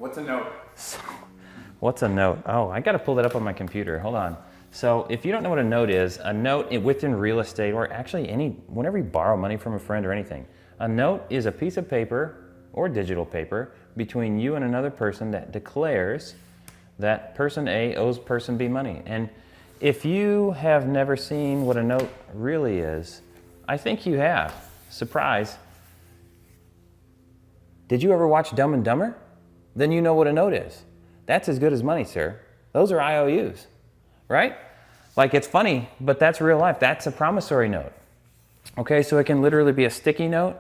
What's a note? What's a note? Oh, I got to pull that up on my computer. Hold on. So if you don't know what a note is, a note within real estate, or actually whenever you borrow money from a friend or anything, a note is a piece of paper or digital paper between you and another person that declares that person A owes person B money. And if you have never seen what a note really is, I think you have. Surprise. Did you ever watch Dumb and Dumber? Then you know what a note is. That's as good as money, sir. Those are IOUs, right? Like, it's funny, but that's real life. That's a promissory note. Okay, so it can literally be a sticky note.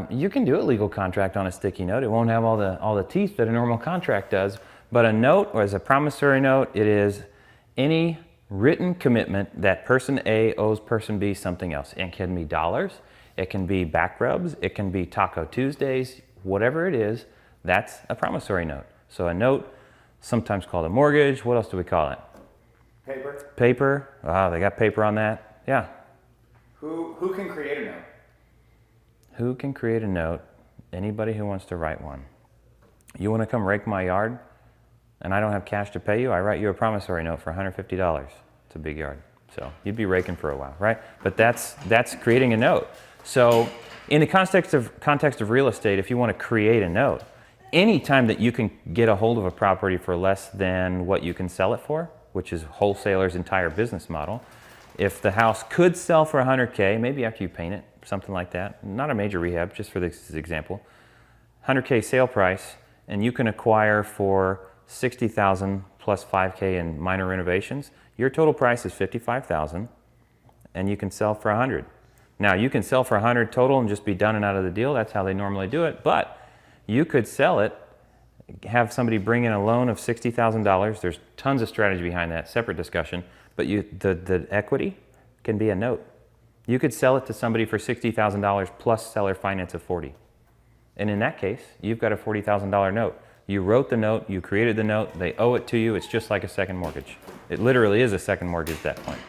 You can do a legal contract on a sticky note. It won't have all the teeth that a normal contract does. But a note, or as a promissory note, it is any written commitment that person A owes person B something else. It can be dollars, it can be back rubs, it can be Taco Tuesdays, whatever it is, that's a promissory note. So a note, sometimes called a mortgage. What else do we call it? Paper. Paper. Wow, they got paper on that. Yeah. Who can create a note? Who can create a note? Anybody who wants to write one. You want to come rake my yard and I don't have cash to pay you? I write you a promissory note for $150. It's a big yard. So you'd be raking for a while, right? But that's creating a note. So in the context of real estate, if you want to create a note, any time that you can get a hold of a property for less than what you can sell it for, which is wholesaler's entire business model, if the house could sell for $100K, maybe after you paint it, something like that, not a major rehab, just for this example, $100K sale price, and you can acquire for $60,000 plus $5K in minor renovations, your total price is $55,000, and you can sell for $100. Now, you can sell for $100 total and just be done and out of the deal. That's how they normally do it. But you could sell it, have somebody bring in a loan of $60,000. There's tons of strategy behind that, separate discussion. But the equity can be a note. You could sell it to somebody for $60,000 plus seller finance of $40,000. And in that case, you've got a $40,000 note. You wrote the note, you created the note, they owe it to you. It's just like a second mortgage. It literally is a second mortgage at that point.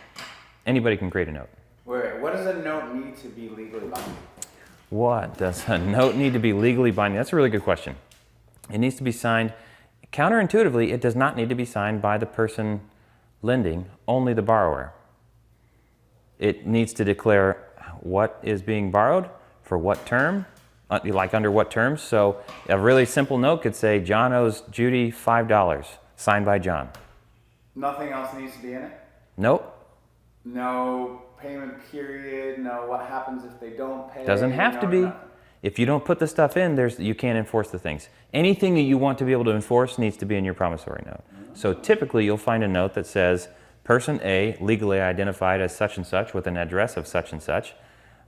Anybody can create a note. Wait, what does a note need to be legally binding? What does a note need to be legally binding? That's a really good question. It needs to be signed. Counterintuitively, it does not need to be signed by the person lending, only the borrower. It needs to declare what is being borrowed, for what term, like under what terms. So a really simple note could say, John owes Judy $5, signed by John. Nothing else needs to be in it? Nope. No payment period, no what happens if they don't pay? Doesn't have to be. Nothing. If you don't put the stuff in, you can't enforce the things. Anything that you want to be able to enforce needs to be in your promissory note. So typically you'll find a note that says, person A, legally identified as such and such with an address of such and such,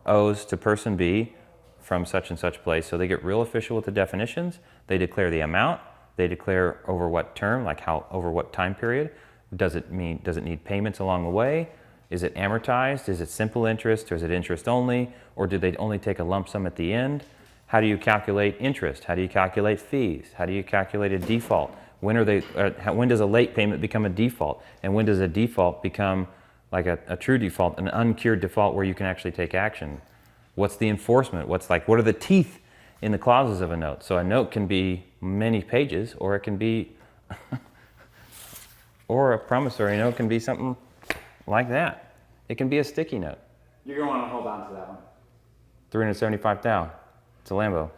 owes to person B from such and such place. So they get real official with the definitions. They declare the amount. They declare over what term, like over what time period. Does it need payments along the way? Is it amortized? Is it simple interest? Or is it interest only? Or do they only take a lump sum at the end? How do you calculate interest? How do you calculate fees? How do you calculate a default? When does a late payment become a default? And when does a default become like a true default, an uncured default where you can actually take action? What's the enforcement? What are the teeth in the clauses of a note? So a note can be many pages, or it can be, or a promissory note can be something like that. It can be a sticky note. You're going to want to hold on to that one. $375,000. It's a Lambo.